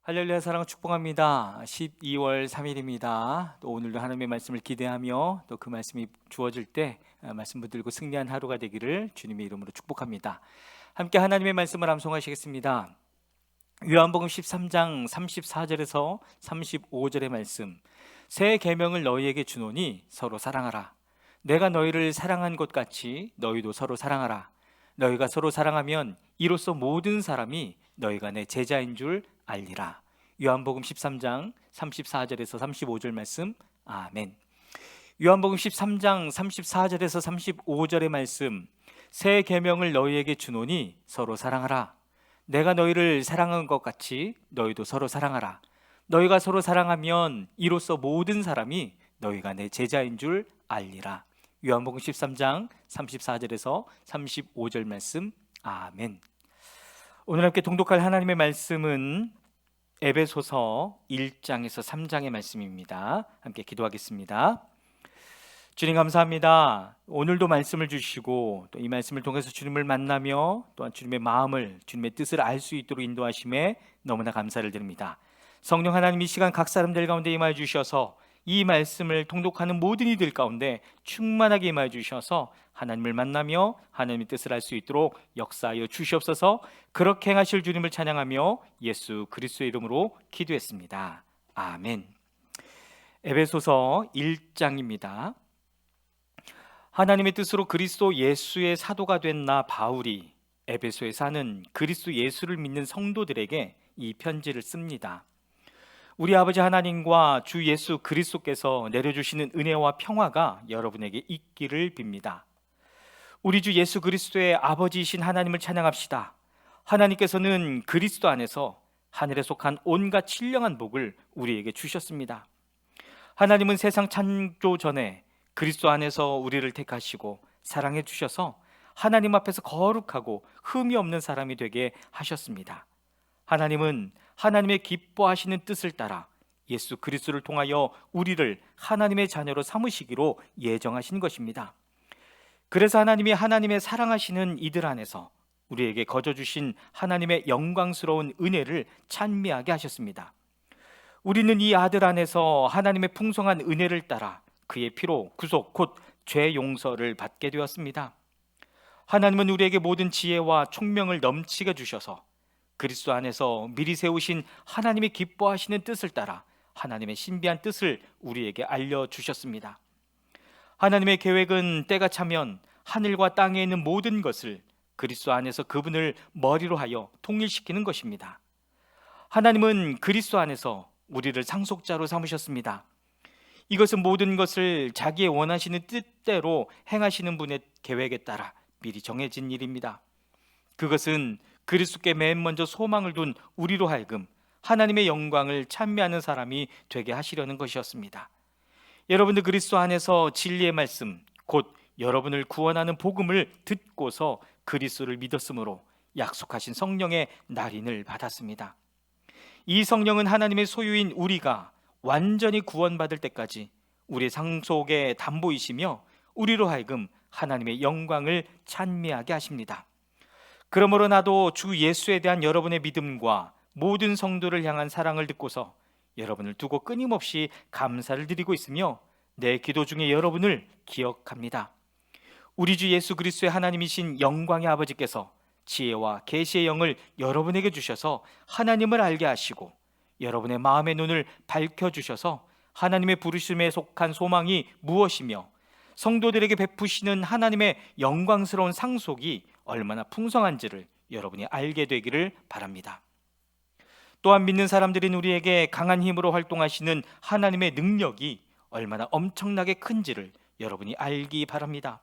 할렐루야 사랑을 축복합니다. 12월 3일입니다. 또 오늘도 하나님의 말씀을 기대하며 또 그 말씀이 주어질 때 말씀 붙들고 승리한 하루가 되기를 주님의 이름으로 축복합니다. 함께 하나님의 말씀을 암송하시겠습니다. 요한복음 13장 34절에서 35절의 말씀. 새 계명을 너희에게 주노니 서로 사랑하라. 내가 너희를 사랑한 것 같이 너희도 서로 사랑하라. 너희가 서로 사랑하면 이로써 모든 사람이 너희가 내 제자인 줄 알리라. 요한복음 13장 34절에서 35절 말씀. 아멘. 요한복음 13장 34절에서 35절의 말씀. 새 계명을 너희에게 주노니 서로 사랑하라. 내가 너희를 사랑한 것 같이 너희도 서로 사랑하라. 너희가 서로 사랑하면 이로써 모든 사람이 너희가 내 제자인 줄 알리라. 요한복음 13장 34절에서 35절 말씀. 아멘. 오늘 함께 통독할 하나님의 말씀은 에베소서 1장에서 3장의 말씀입니다. 함께 기도하겠습니다. 주님 감사합니다. 오늘도 말씀을 주시고 또 이 말씀을 통해서 주님을 만나며 또한 주님의 마음을, 주님의 뜻을 알 수 있도록 인도하심에 너무나 감사를 드립니다. 성령 하나님, 이 시간 각 사람들 가운데 임하여 주셔서 이 말씀을 통독하는 모든 이들 가운데 충만하게 임하여 주셔서 하나님을 만나며 하나님의 뜻을 알 수 있도록 역사하여 주시옵소서. 그렇게 행하실 주님을 찬양하며 예수 그리스도의 이름으로 기도했습니다. 아멘. 에베소서 1장입니다. 하나님의 뜻으로 그리스도 예수의 사도가 된 나 바울이 에베소에 사는 그리스도 예수를 믿는 성도들에게 이 편지를 씁니다. 우리 아버지 하나님과 주 예수 그리스도께서 내려주시는 은혜와 평화가 여러분에게 있기를 빕니다. 우리 주 예수 그리스도의 아버지이신 하나님을 찬양합시다. 하나님께서는 그리스도 안에서 하늘에 속한 온갖 신령한 복을 우리에게 주셨습니다. 하나님은 세상 창조 전에 그리스도 안에서 우리를 택하시고 사랑해 주셔서 하나님 앞에서 거룩하고 흠이 없는 사람이 되게 하셨습니다. 하나님은 하나님의 기뻐하시는 뜻을 따라 예수 그리스도를 통하여 우리를 하나님의 자녀로 삼으시기로 예정하신 것입니다. 그래서 하나님이 하나님의 사랑하시는 이들 안에서 우리에게 거저 주신 하나님의 영광스러운 은혜를 찬미하게 하셨습니다. 우리는 이 아들 안에서 하나님의 풍성한 은혜를 따라 그의 피로 구속 곧 죄 용서를 받게 되었습니다. 하나님은 우리에게 모든 지혜와 총명을 넘치게 주셔서 그리스도 안에서 미리 세우신 하나님이 기뻐하시는 뜻을 따라 하나님의 신비한 뜻을 우리에게 알려주셨습니다. 하나님의 계획은 때가 차면 하늘과 땅에 있는 모든 것을 그리스도 안에서 그분을 머리로 하여 통일시키는 것입니다. 하나님은 그리스도 안에서 우리를 상속자로 삼으셨습니다. 이것은 모든 것을 자기의 원하시는 뜻대로 행하시는 분의 계획에 따라 미리 정해진 일입니다. 그것은 그리스도께 맨 먼저 소망을 둔 우리로 하여금 하나님의 영광을 찬미하는 사람이 되게 하시려는 것이었습니다. 여러분들 그리스도 안에서 진리의 말씀, 곧 여러분을 구원하는 복음을 듣고서 그리스도를 믿었으므로 약속하신 성령의 날인을 받았습니다. 이 성령은 하나님의 소유인 우리가 완전히 구원받을 때까지 우리의 상속의 담보이시며 우리로 하여금 하나님의 영광을 찬미하게 하십니다. 그러므로 나도 주 예수에 대한 여러분의 믿음과 모든 성도를 향한 사랑을 듣고서 여러분을 두고 끊임없이 감사를 드리고 있으며 내 기도 중에 여러분을 기억합니다. 우리 주 예수 그리스도의 하나님이신 영광의 아버지께서 지혜와 계시의 영을 여러분에게 주셔서 하나님을 알게 하시고 여러분의 마음의 눈을 밝혀주셔서 하나님의 부르심에 속한 소망이 무엇이며 성도들에게 베푸시는 하나님의 영광스러운 상속이 얼마나 풍성한지를 여러분이 알게 되기를 바랍니다. 또한 믿는 사람들인 우리에게 강한 힘으로 활동하시는 하나님의 능력이 얼마나 엄청나게 큰지를 여러분이 알기 바랍니다.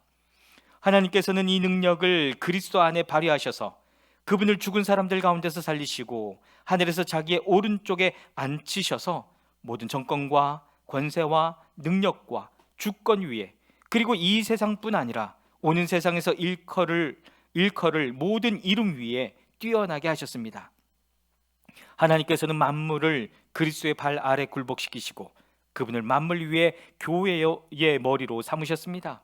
하나님께서는 이 능력을 그리스도 안에 발휘하셔서 그분을 죽은 사람들 가운데서 살리시고 하늘에서 자기의 오른쪽에 앉히셔서 모든 정권과 권세와 능력과 주권 위에 그리고 이 세상뿐 아니라 오는 세상에서 일컬을 모든 이름 위에 뛰어나게 하셨습니다. 하나님께서는 만물을 그리스도의 발 아래 굴복시키시고 그분을 만물 위에 교회의 머리로 삼으셨습니다.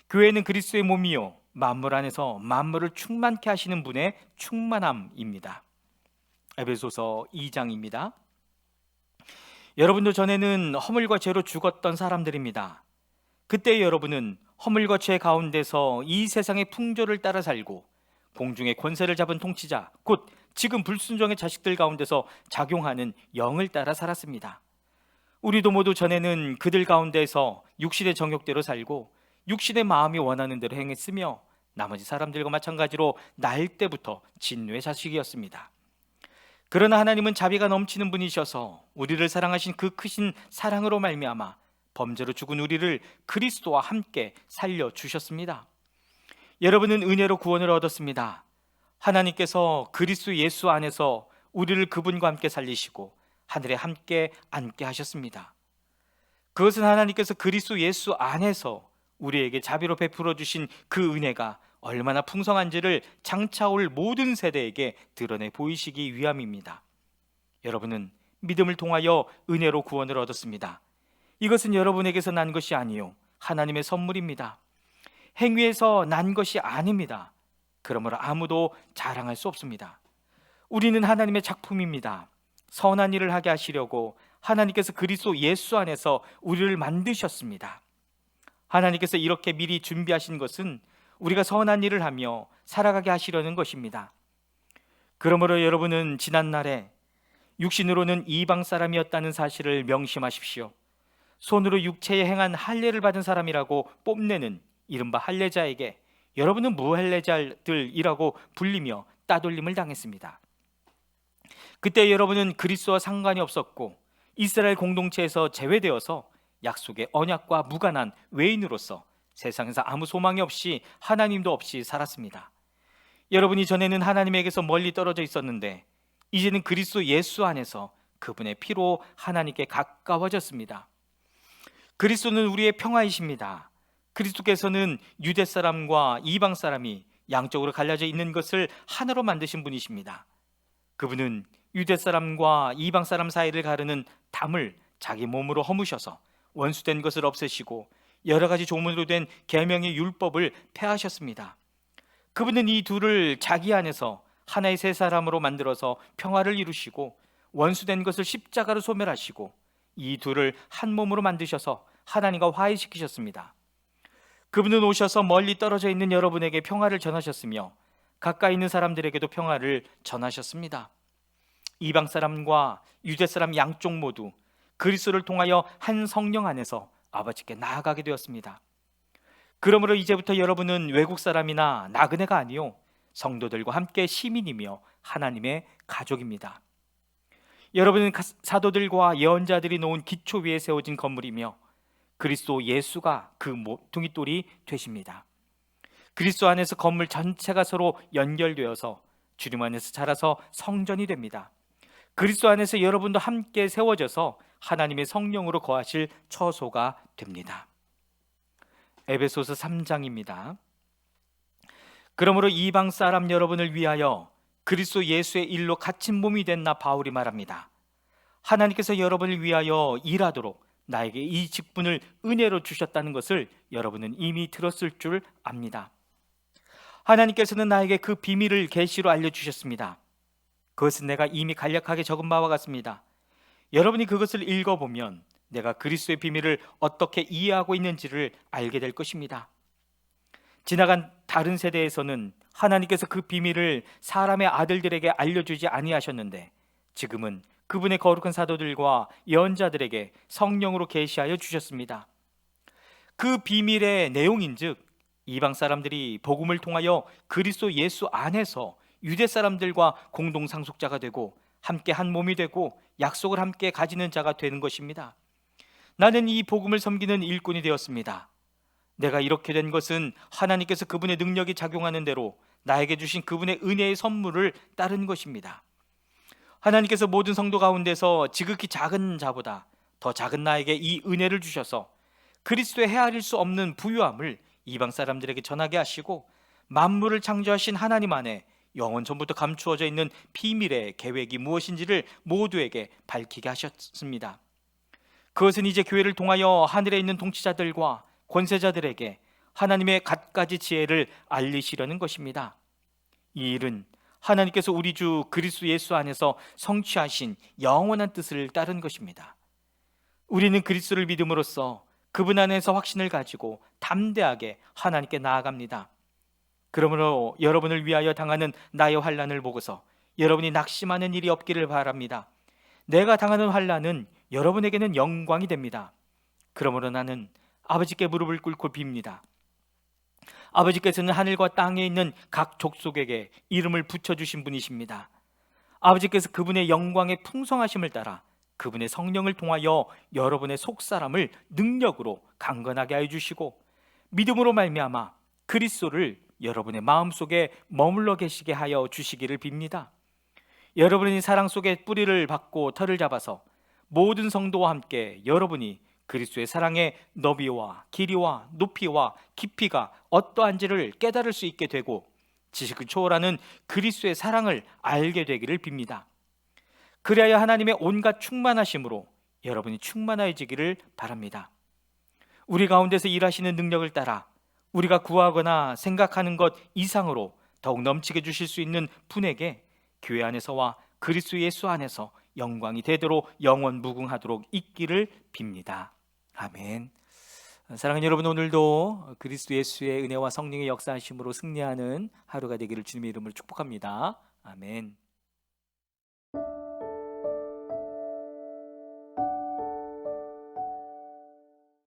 교회는 그리스도의 몸이요 만물 안에서 만물을 충만케 하시는 분의 충만함입니다. 에베소서 2장입니다. 여러분도 전에는 허물과 죄로 죽었던 사람들입니다. 그때 여러분은 허물과 죄 가운데서 이 세상의 풍조를 따라 살고 공중의 권세를 잡은 통치자, 곧 지금 불순종의 자식들 가운데서 작용하는 영을 따라 살았습니다. 우리도 모두 전에는 그들 가운데서 육신의 정욕대로 살고 육신의 마음이 원하는 대로 행했으며 나머지 사람들과 마찬가지로 날 때부터 진노의 자식이었습니다. 그러나 하나님은 자비가 넘치는 분이셔서 우리를 사랑하신 그 크신 사랑으로 말미암아 범죄로 죽은 우리를 그리스도와 함께 살려주셨습니다. 여러분은 은혜로 구원을 얻었습니다. 하나님께서 그리스도 예수 안에서 우리를 그분과 함께 살리시고 하늘에 함께 앉게 하셨습니다. 그것은 하나님께서 그리스도 예수 안에서 우리에게 자비로 베풀어 주신 그 은혜가 얼마나 풍성한지를 장차올 모든 세대에게 드러내 보이시기 위함입니다. 여러분은 믿음을 통하여 은혜로 구원을 얻었습니다. 이것은 여러분에게서 난 것이 아니요 하나님의 선물입니다. 행위에서 난 것이 아닙니다. 그러므로 아무도 자랑할 수 없습니다. 우리는 하나님의 작품입니다. 선한 일을 하게 하시려고 하나님께서 그리스도 예수 안에서 우리를 만드셨습니다. 하나님께서 이렇게 미리 준비하신 것은 우리가 선한 일을 하며 살아가게 하시려는 것입니다. 그러므로 여러분은 지난날에 육신으로는 이방 사람이었다는 사실을 명심하십시오. 손으로 육체에 행한 할례를 받은 사람이라고 뽐내는 이른바 할례자에게 여러분은 무할례자들이라고 불리며 따돌림을 당했습니다. 그때 여러분은 그리스도와 상관이 없었고 이스라엘 공동체에서 제외되어서 약속의 언약과 무관한 외인으로서 세상에서 아무 소망이 없이 하나님도 없이 살았습니다. 여러분이 전에는 하나님에게서 멀리 떨어져 있었는데 이제는 그리스도 예수 안에서 그분의 피로 하나님께 가까워졌습니다. 그리스도는 우리의 평화이십니다. 그리스도께서는 유대 사람과 이방 사람이 양쪽으로 갈라져 있는 것을 하나로 만드신 분이십니다. 그분은 유대 사람과 이방 사람 사이를 가르는 담을 자기 몸으로 허무셔서 원수된 것을 없애시고 여러 가지 조문으로 된 계명의 율법을 폐하셨습니다. 그분은 이 둘을 자기 안에서 하나의 새 사람으로 만들어서 평화를 이루시고 원수된 것을 십자가로 소멸하시고 이 둘을 한 몸으로 만드셔서 하나님과 화해시키셨습니다. 그분은 오셔서 멀리 떨어져 있는 여러분에게 평화를 전하셨으며 가까이 있는 사람들에게도 평화를 전하셨습니다. 이방 사람과 유대 사람 양쪽 모두 그리스도를 통하여 한 성령 안에서 아버지께 나아가게 되었습니다. 그러므로 이제부터 여러분은 외국 사람이나 나그네가 아니요 성도들과 함께 시민이며 하나님의 가족입니다. 여러분은 사도들과 예언자들이 놓은 기초 위에 세워진 건물이며 그리스도 예수가 그 모퉁이 돌이 되십니다. 그리스도 안에서 건물 전체가 서로 연결되어서 주님 안에서 자라서 성전이 됩니다. 그리스도 안에서 여러분도 함께 세워져서 하나님의 성령으로 거하실 처소가 됩니다. 에베소서 3장입니다. 그러므로 이방 사람 여러분을 위하여 그리스도 예수의 일로 갇힌 몸이 된 나 바울이 말합니다. 하나님께서 여러분을 위하여 일하도록 나에게 이 직분을 은혜로 주셨다는 것을 여러분은 이미 들었을 줄 압니다. 하나님께서는 나에게 그 비밀을 계시로 알려주셨습니다. 그것은 내가 이미 간략하게 적은 바와 같습니다. 여러분이 그것을 읽어보면 내가 그리스도의 비밀을 어떻게 이해하고 있는지를 알게 될 것입니다. 지나간 다른 세대에서는 하나님께서 그 비밀을 사람의 아들들에게 알려주지 아니하셨는데 지금은 그분의 거룩한 사도들과 예언자들에게 성령으로 계시하여 주셨습니다. 그 비밀의 내용인즉 이방 사람들이 복음을 통하여 그리스도 예수 안에서 유대 사람들과 공동 상속자가 되고 함께 한 몸이 되고 약속을 함께 가지는 자가 되는 것입니다. 나는 이 복음을 섬기는 일꾼이 되었습니다. 내가 이렇게 된 것은 하나님께서 그분의 능력이 작용하는 대로 나에게 주신 그분의 은혜의 선물을 따른 것입니다. 하나님께서 모든 성도 가운데서 지극히 작은 자보다 더 작은 나에게 이 은혜를 주셔서 그리스도의 헤아릴 수 없는 부유함을 이방 사람들에게 전하게 하시고 만물을 창조하신 하나님 안에 영원 전부터 감추어져 있는 비밀의 계획이 무엇인지를 모두에게 밝히게 하셨습니다. 그것은 이제 교회를 통하여 하늘에 있는 통치자들과 권세자들에게 하나님의 갖가지 지혜를 알리시려는 것입니다. 이 일은 하나님께서 우리 주 그리스도 예수 안에서 성취하신 영원한 뜻을 따른 것입니다. 우리는 그리스도를 믿음으로써 그분 안에서 확신을 가지고 담대하게 하나님께 나아갑니다. 그러므로 여러분을 위하여 당하는 나의 환난을 보고서 여러분이 낙심하는 일이 없기를 바랍니다. 내가 당하는 환난은 여러분에게는 영광이 됩니다. 그러므로 나는 아버지께 무릎을 꿇고 빕니다. 아버지께서는 하늘과 땅에 있는 각 족속에게 이름을 붙여주신 분이십니다. 아버지께서 그분의 영광의 풍성하심을 따라 그분의 성령을 통하여 여러분의 속사람을 능력으로 강건하게 하여 주시고 믿음으로 말미암아 그리스도를 여러분의 마음속에 머물러 계시게 하여 주시기를 빕니다. 여러분이 사랑 속에 뿌리를 박고 털을 잡아서 모든 성도와 함께 여러분이 그리스도의 사랑의 너비와 길이와 높이와 깊이가 어떠한지를 깨달을 수 있게 되고 지식을 초월하는 그리스도의 사랑을 알게 되기를 빕니다. 그리하여 하나님의 온갖 충만하심으로 여러분이 충만해지기를 바랍니다. 우리 가운데서 일하시는 능력을 따라 우리가 구하거나 생각하는 것 이상으로 더욱 넘치게 주실 수 있는 분에게 교회 안에서와 그리스도 예수 안에서 영광이 되도록 영원 무궁하도록 있기를 빕니다. 아멘. 사랑하는 여러분, 오늘도 그리스도 예수의 은혜와 성령의 역사하심으로 승리하는 하루가 되기를 주님의 이름으로 축복합니다. 아멘.